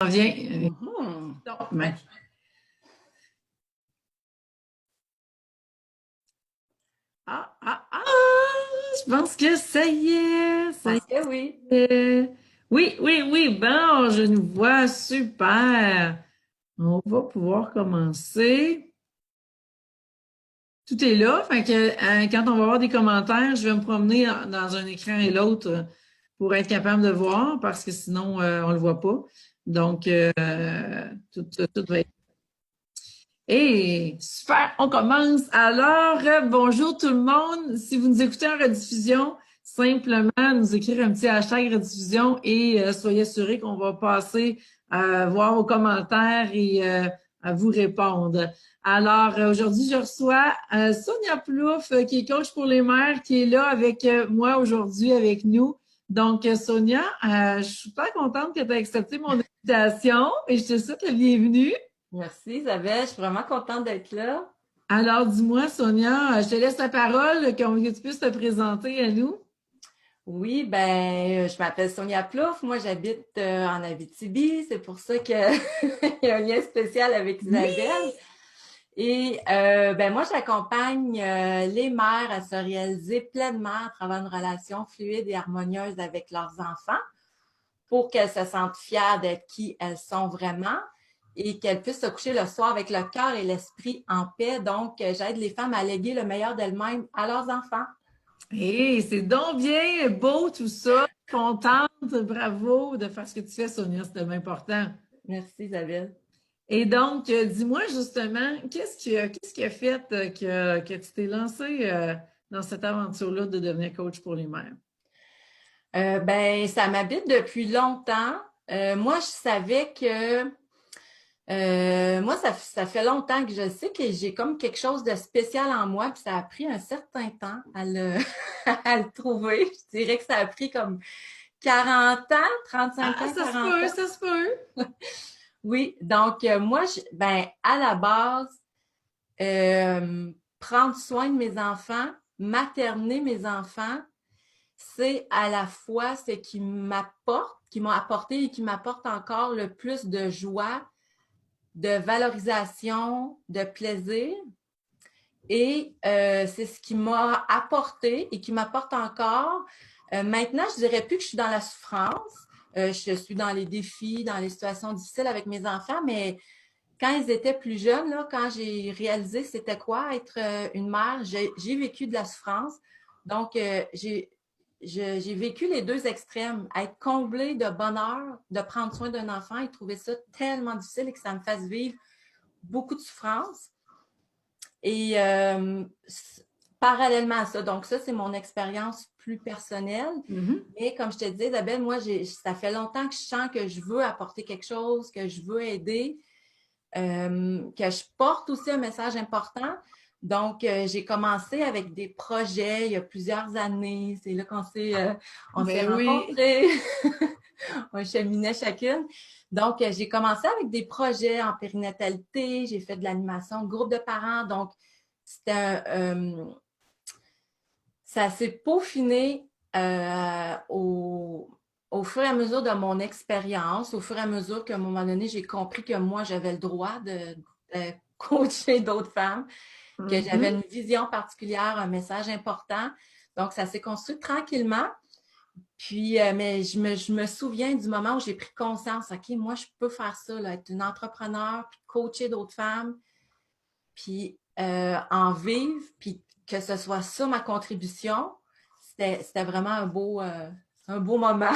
Viens. Mhm. Non, mais... Je pense que ça y est. Ça y Parce que oui. est. Oui, oui, oui. Bon, je nous vois. Super. On va pouvoir commencer. Tout est là. Fait que quand on va avoir des commentaires, je vais me promener dans un écran et l'autre pour être capable de voir parce que sinon, on le voit pas. Donc, tout va être. Et super, on commence. Alors, bonjour tout le monde. Si vous nous écoutez en rediffusion, simplement nous écrire un petit hashtag rediffusion et soyez assurés qu'on va passer à voir vos commentaires et à vous répondre. Alors, aujourd'hui, je reçois Sonia Plouffe, qui est coach pour les mères, qui est là avec moi aujourd'hui, avec nous. Donc, Sonia, je suis super contente que tu aies accepté mon invitation et je te souhaite la bienvenue. Merci Isabelle, je suis vraiment contente d'être là. Alors, dis-moi, Sonia, je te laisse la parole, que tu puisses te présenter à nous. Oui, je m'appelle Sonia Plouffe. Moi, j'habite en Abitibi. C'est pour ça qu'il y a un lien spécial avec Oui! Isabelle. Et moi, j'accompagne les mères à se réaliser pleinement à travers une relation fluide et harmonieuse avec leurs enfants pour qu'elles se sentent fières d'être qui elles sont vraiment et qu'elles puissent se coucher le soir avec le cœur et l'esprit en paix. Donc, j'aide les femmes à léguer le meilleur d'elles-mêmes à leurs enfants. Hé, c'est donc bien beau tout ça. Contente, bravo de faire ce que tu fais, Sonia, c'est tellement important. Merci Isabelle. Et donc, dis-moi justement, qu'est-ce qui a fait que tu t'es lancée dans cette aventure-là de devenir coach pour les mères? Ça m'habite depuis longtemps. Moi, je savais que moi, ça fait longtemps que je sais que j'ai comme quelque chose de spécial en moi, puis ça a pris un certain temps à le, à le trouver. Je dirais que ça a pris comme 40 ans, 35 Ah, ans, ça se 40 peut, ans. ça se peut. Oui, donc moi, à la base, euh, prendre soin de mes enfants, materner mes enfants, c'est à la fois ce qui m'a apporté et qui m'apporte encore le plus de joie, de valorisation, de plaisir. Et c'est ce qui m'a apporté et qui m'apporte encore. Maintenant, je dirais plus que je suis dans la souffrance. Je suis dans les défis, dans les situations difficiles avec mes enfants, mais quand ils étaient plus jeunes, là, quand j'ai réalisé c'était quoi être une mère, j'ai vécu de la souffrance. Donc, j'ai vécu les deux extrêmes, être comblée de bonheur, de prendre soin d'un enfant et trouver ça tellement difficile et que ça me fasse vivre beaucoup de souffrance. Et parallèlement à ça, donc ça, c'est mon expérience plus personnelle. Mhm. Mais comme je te disais, Isabelle, moi, ça fait longtemps que je sens que je veux apporter quelque chose, que je veux aider, que je porte aussi un message important. Donc, j'ai commencé avec des projets il y a plusieurs années. C'est là on s'est Ben oui. rencontrés. On cheminait chacune. Donc, j'ai commencé avec des projets en périnatalité. J'ai fait de l'animation, groupe de parents. Donc, c'était ça s'est peaufiné au fur et à mesure de mon expérience, au fur et à mesure qu'à un moment donné, j'ai compris que moi, j'avais le droit de coacher d'autres femmes, que j'avais Mhm. une vision particulière, un message important. Donc, ça s'est construit tranquillement. Puis, mais je me souviens du moment où j'ai pris conscience, OK, moi, je peux faire ça, là, être une entrepreneur, puis coacher d'autres femmes, puis en vivre, puis que ce soit ça ma contribution. C'était vraiment un beau moment.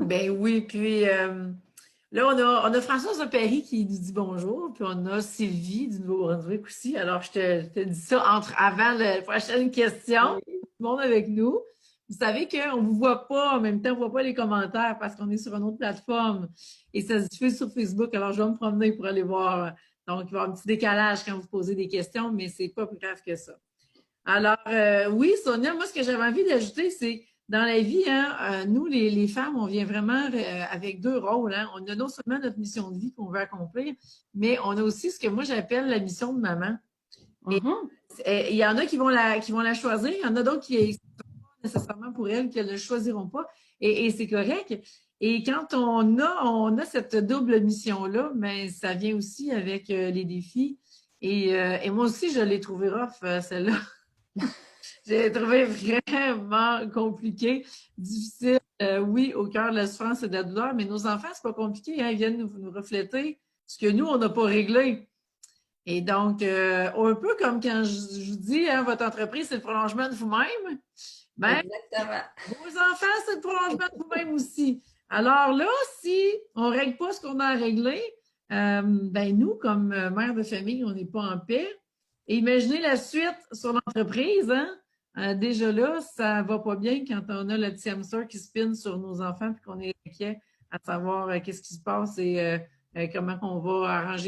Ben oui, puis là, on a Françoise Perry qui nous dit bonjour, puis on a Sylvie du Nouveau-Brunswick aussi. Alors, je te dis ça avant la prochaine question. Oui. Tout le monde avec nous. Vous savez qu'on ne vous voit pas, en même temps, on ne voit pas les commentaires parce qu'on est sur une autre plateforme et ça se diffuse sur Facebook. Alors, je vais me promener pour aller voir. Donc, il va y avoir un petit décalage quand vous posez des questions, mais c'est pas plus grave que ça. Alors, oui, Sonia, moi, ce que j'avais envie d'ajouter, c'est dans la vie, hein, nous, les femmes, on vient vraiment avec deux rôles. Hein. On a non seulement notre mission de vie qu'on veut accomplir, mais on a aussi ce que moi j'appelle la mission de maman. Et Mhm. il y en a qui vont la choisir, il y en a d'autres qui sont pas nécessairement pour elles, qu'elles ne choisiront pas. Et c'est correct. Et quand on a cette double mission-là, mais ça vient aussi avec les défis. Et moi aussi, je l'ai trouvé rough, celle-là. J'ai trouvé vraiment compliqué, difficile. Oui, au cœur de la souffrance et de la douleur, mais nos enfants, c'est pas compliqué, hein, ils viennent nous refléter ce que nous, on n'a pas réglé. Et donc, un peu comme quand je vous dis, hein, votre entreprise, c'est le prolongement de vous-même. Ben, Exactement. vos enfants, c'est le prolongement de vous-même aussi. Alors là, si on ne règle pas ce qu'on a à régler, ben nous, comme mère de famille, on n'est pas en paix. Et imaginez la suite sur l'entreprise, hein? Déjà là, ça va pas bien quand on a le petit hamster qui spinne sur nos enfants et qu'on est inquiet à savoir qu'est-ce qui se passe et comment on va arranger